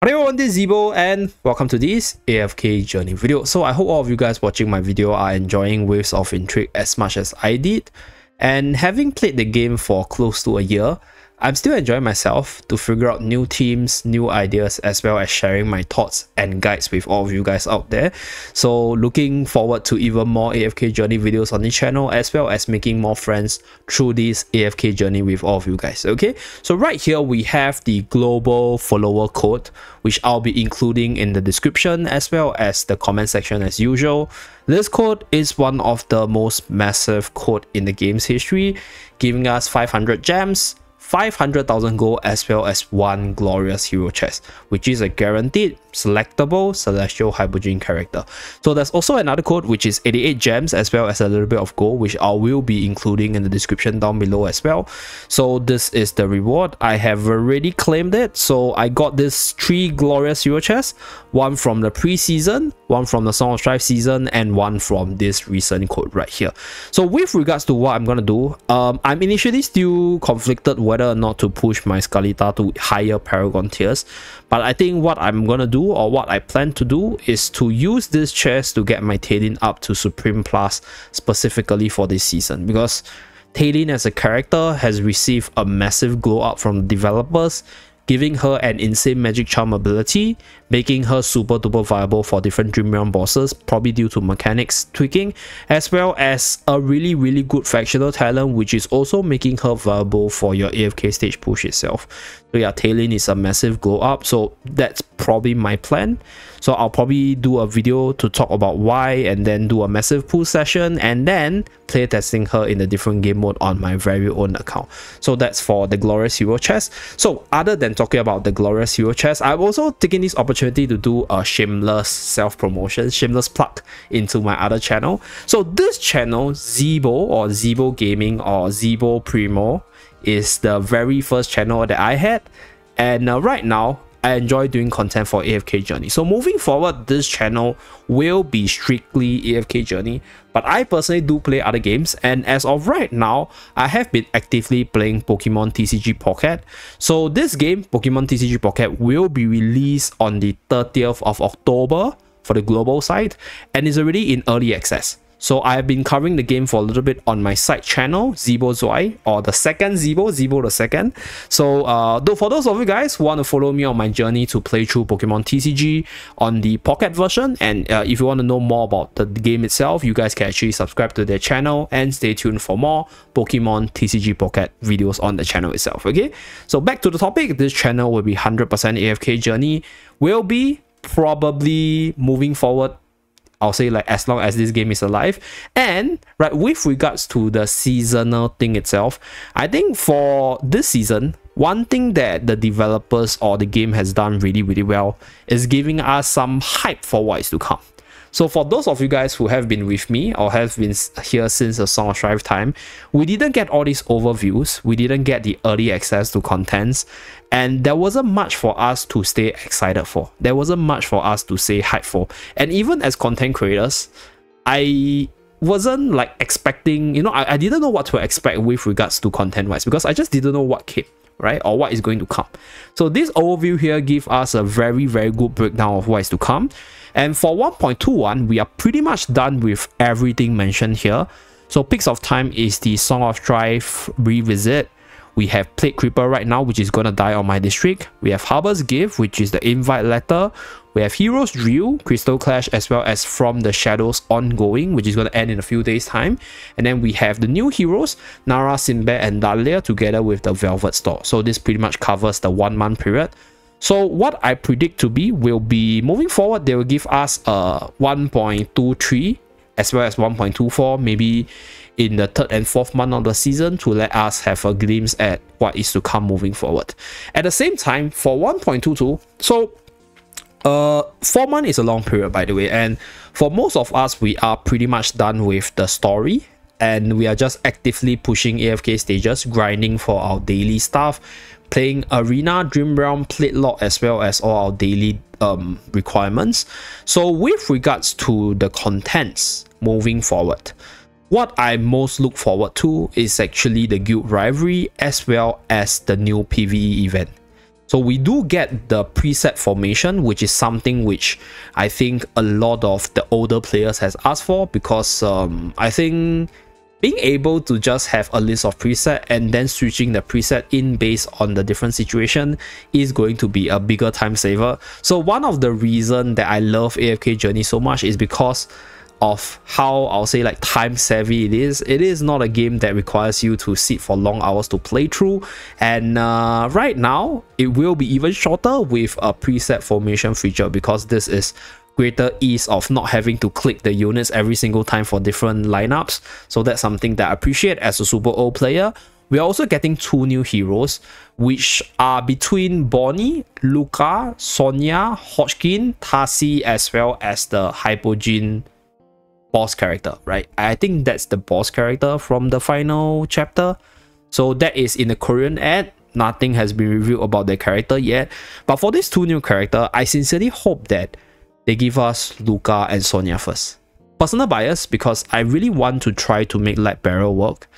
Hey everyone, this is Zebo and welcome to this AFK journey video. So I hope all of you guys watching my video are enjoying Waves of Intrigue as much as I did. And having played the game for close to a year, I'm still enjoying myself to figure out new teams, new ideas, as well as sharing my thoughts and guides with all of you guys out there. So looking forward to even more AFK journey videos on the channel, as well as making more friends through this AFK journey with all of you guys. Okay, so right here we have the global follower code, which I'll be including in the description as well as the comment section as usual. This code is one of the most massive code in the game's history, giving us 500 gems, 500,000 gold, as well as one glorious hero chest, which is a guaranteed selectable celestial hypogean character. So there's also another code which is 88 gems as well as a little bit of gold, which I will be including in the description down below as well. So this is the reward. I have already claimed it. So I got this 3 glorious hero chests, one from the pre-season, one from the Song of Strife season, and one from this recent code right here. So with regards to what I'm gonna do, I'm initially still conflicted whether or not to push my Skalita to higher Paragon tiers, but I think what I'm gonna do, or what I plan to do, is to use this chest to get my Talin up to Supreme Plus specifically for this season, because Talin as a character has received a massive glow up from the developers, giving her an insane magic charm ability, making her super duper viable for different Dream Realm bosses, probably due to mechanics tweaking, as well as a really good fractional talent, which is also making her viable for your AFK stage push itself. So yeah, Talin is a massive glow up, so that's probably my plan. So I'll probably do a video to talk about why, and then do a massive pull session, and then play testing her in a different game mode on my very own account. So that's for the glorious hero chest. So other than talking about the glorious hero chest, I'm also taking this opportunity to do a shameless self-promotion, shameless plug into my other channel. So this channel, Zebo or Zebo Gaming or Zebo Primo, is the very first channel that I had, and right now I enjoy doing content for AFK journey. So moving forward, this channel will be strictly AFK journey, but I personally do play other games, and as of right now I have been actively playing Pokemon TCG Pocket. So this game, Pokemon TCG Pocket, will be released on the 30th of October for the global side, and is already in early access. So I have been covering the game for a little bit on my side channel, Zebo Zoi, or the second Zebo, Zebo the second. So for those of you guys who want to follow me on my journey to play through Pokemon TCG on the Pocket version, and if you want to know more about the game itself, you guys can actually subscribe to their channel and stay tuned for more Pokemon TCG Pocket videos on the channel itself. Okay, so back to the topic. This channel will be 100% AFK journey, will be probably moving forward, I'll say, like, as long as this game is alive. And right, with regards to the seasonal thing itself, I think for this season, one thing that the developers or the game has done really well is giving us some hype for what is to come. So for those of you guys who have been with me or have been here since the Song of Strife time, we didn't get all these overviews, we didn't get the early access to contents, and there wasn't much for us to stay excited for. There wasn't much for us to stay hyped for. And even as content creators, I wasn't like expecting, you know, I didn't know what to expect with regards to content wise, because I just didn't know what came, right, or what is going to come. So this overview here gives us a very good breakdown of what is to come. And for 1.21, we are pretty much done with everything mentioned here. So Peaks of Time is the Song of Strife revisit. We have Plague Creeper right now, which is gonna die on my district. We have Harbor's Gift, which is the invite letter. We have Heroes Drill, Crystal Clash, as well as From the Shadows ongoing, which is gonna end in a few days time. And then we have the new heroes, Nara, Sinbad, and Dahlia, together with the Velvet Store. So this pretty much covers the 1 month period. So what I predict to be will be, moving forward, they will give us a 1.23 as well as 1.24, maybe in the 3rd and 4th month of the season, to let us have a glimpse at what is to come moving forward. At the same time, for 1.22, so 4 months is a long period, by the way, and for most of us, we are pretty much done with the story, and we are just actively pushing AFK stages, grinding for our daily stuff, playing Arena, Dream Realm, Plate Lock, as well as all our daily requirements. So with regards to the contents moving forward, what I most look forward to is actually the guild rivalry as well as the new PvE event. So we do get the preset formation, which is something which I think a lot of the older players has asked for, because I think being able to just have a list of preset and then switching the preset in based on the different situation is going to be a bigger time saver. So one of the reasons that I love AFK Journey so much is because of how I'll say like time savvy it is. It is not a game that requires you to sit for long hours to play through, and right now it will be even shorter with a preset formation feature, because this is greater ease of not having to click the units every single time for different lineups. So that's something that I appreciate as a super old player. We are also getting 2 new heroes, which are between Bonnie, Luca, Sonya, Hodgkin, Tasi, as well as the Hypogean boss character, right? I think that's the boss character from the final chapter. So that is in the Korean ad. Nothing has been revealed about the character yet. But for these 2 new characters, I sincerely hope that they give us Luca and Sonya first. Personal bias, because I really want to try to make Light Barrel work.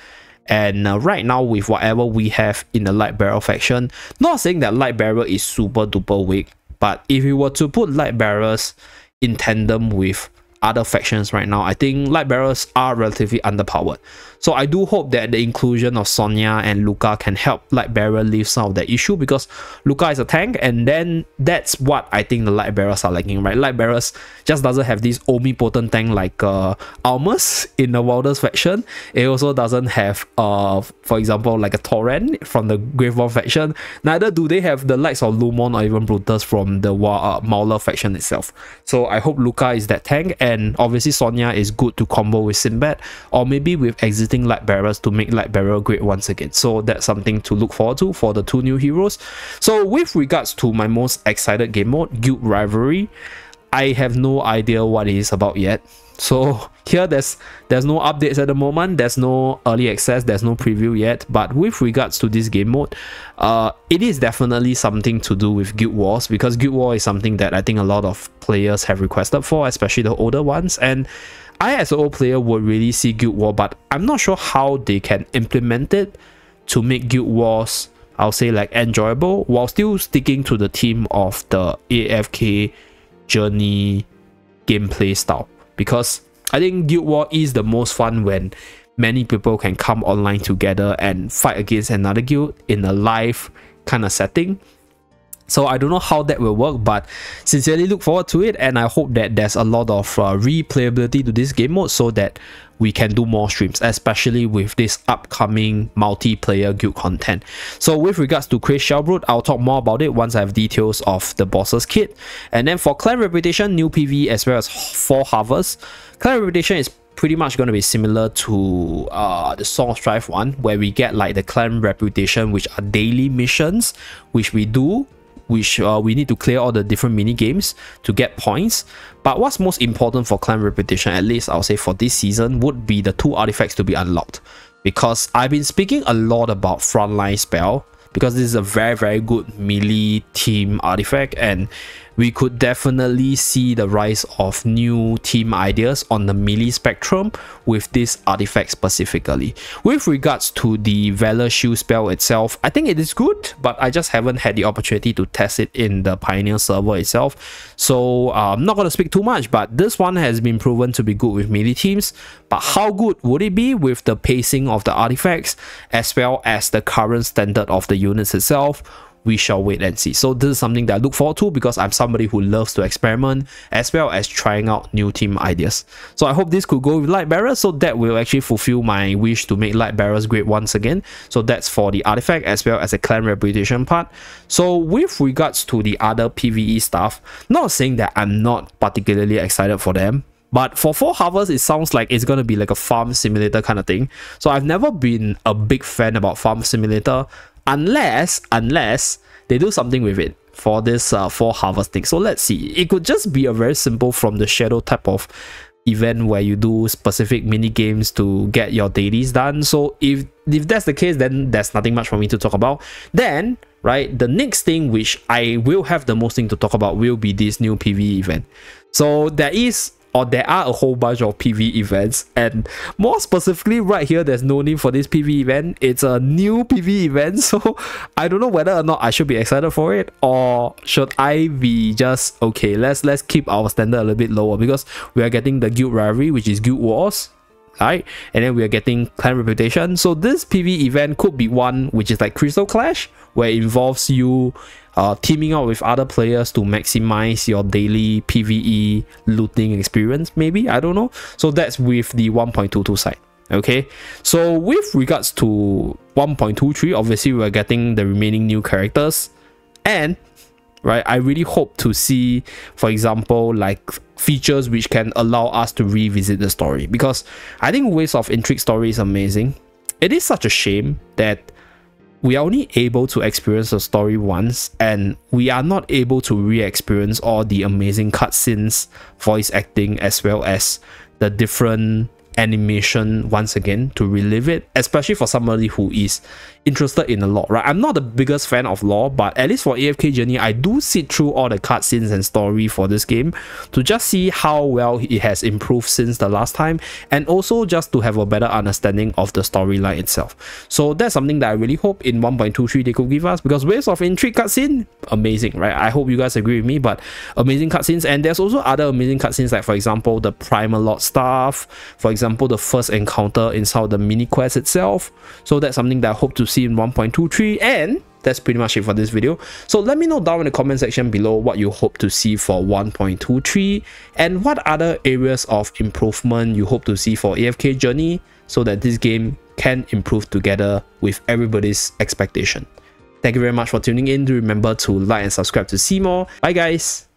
And right now, with whatever we have in the Light Barrel faction, not saying that Light Barrel is super duper weak, but if you were to put Light Barrels in tandem with other factions right now, I think Light Barrels are relatively underpowered. So I do hope that the inclusion of Sonya and Luca can help Light Barrel leave some of that issue, because Luca is a tank, and then that's what I think the Light Barrels are lacking, right? Light Barrels just doesn't have this omnipotent tank like Almus in the Wilders faction. It also doesn't have, for example, like a Torrent from the Graveborn faction. Neither do they have the likes of Lumon or even Brutus from the Mauler faction itself. So I hope Luca is that tank, and obviously Sonya is good to combo with Sinbad, or maybe with existing Light Barrels to make Light Barrel great once again. So that's something to look forward to for the 2 new heroes. So with regards to my most excited game mode, Guild Rivalry, I have no idea what it is about yet. So here there's no updates at the moment, there's no early access, there's no preview yet. But with regards to this game mode, it is definitely something to do with Guild Wars, because Guild War is something that I think a lot of players have requested for, especially the older ones. And I as an old player would really see Guild War, but I'm not sure how they can implement it to make Guild Wars, I'll say, like enjoyable, while still sticking to the theme of the AFK Journey gameplay style. Because I think Guild War is the most fun when many people can come online together and fight against another guild in a live kind of setting. So I don't know how that will work, but sincerely look forward to it, and I hope that there's a lot of replayability to this game mode so that we can do more streams, especially with this upcoming multiplayer guild content. So with regards to Craze Shellbrood, I'll talk more about it once I have details of the boss's kit. And then for Clan Reputation, new PvE as well as 4 Harvests. Clan Reputation is pretty much going to be similar to the Song of Strife one, where we get like the Clan Reputation, which are daily missions, which we do, which we need to clear all the different mini games to get points. But what's most important for Clan Reputation, at least I'll say for this season, would be the 2 artifacts to be unlocked. Because I've been speaking a lot about Frontline Spell, because this is a very good melee team artifact, and we could definitely see the rise of new team ideas on the melee spectrum with this artifact specifically. With regards to the Valor Shield spell itself, I think it is good, but I just haven't had the opportunity to test it in the Pioneer server itself. So I'm not going to speak too much, but this one has been proven to be good with melee teams. But how good would it be with the pacing of the artifacts as well as the current standard of the units itself? We shall wait and see. So this is something that I look forward to, because I'm somebody who loves to experiment as well as trying out new team ideas. So I hope this could go with Light Barrels, so that will actually fulfill my wish to make Light Barrels great once again. So that's for the artifact as well as the Clan Reputation part. So with regards to the other PvE stuff, not saying that I'm not particularly excited for them, but for 4 Harvests, it sounds like it's going to be like a farm simulator kind of thing. So I've never been a big fan about farm simulator, unless they do something with it for this 4 Harvest thing. So let's see. It could just be a very simple From the Shadow type of event where you do specific mini games to get your dailies done. So if that's the case, then there's nothing much for me to talk about. Then, right, the next thing which I will have the most thing to talk about will be this new PvE event. So there is or there are a whole bunch of PvE events, and more specifically right here, there's no name for this PvE event. It's a new PvE event, so I don't know whether or not I should be excited for it, or should I be just okay, let's keep our standard a little bit lower, because we are getting the guild rivalry, which is Guild Wars, right? And then we are getting clan reputation. So this PvE event could be one which is like Crystal Clash, where it involves you teaming up with other players to maximize your daily PvE looting experience, maybe, I don't know. So that's with the 1.22 side. Okay, so with regards to 1.23, obviously we're getting the remaining new characters, and right, I really hope to see, for example, like features which can allow us to revisit the story, because I think Waves of Intrigue story is amazing. It is such a shame that we are only able to experience the story once, and we are not able to re-experience all the amazing cutscenes, voice acting, as well as the different animation once again to relive it, especially for somebody who is interested in the lore, right? I'm not the biggest fan of lore, but at least for AFK Journey, I do sit through all the cutscenes and story for this game to just see how well it has improved since the last time, and also just to have a better understanding of the storyline itself. So that's something that I really hope in 1.23 they could give us, because Waves of Intrigue cutscene, amazing, right? I hope you guys agree with me, but amazing cutscenes. And there's also other amazing cutscenes, like for example the Primal Lord stuff, for example the first encounter inside the mini quest itself. So that's something that I hope to see in 1.23, and that's pretty much it for this video. So let me know down in the comment section below what you hope to see for 1.23, and what other areas of improvement you hope to see for AFK Journey, so that this game can improve together with everybody's expectation. Thank you very much for tuning in. Do remember to like and subscribe to see more. Bye guys.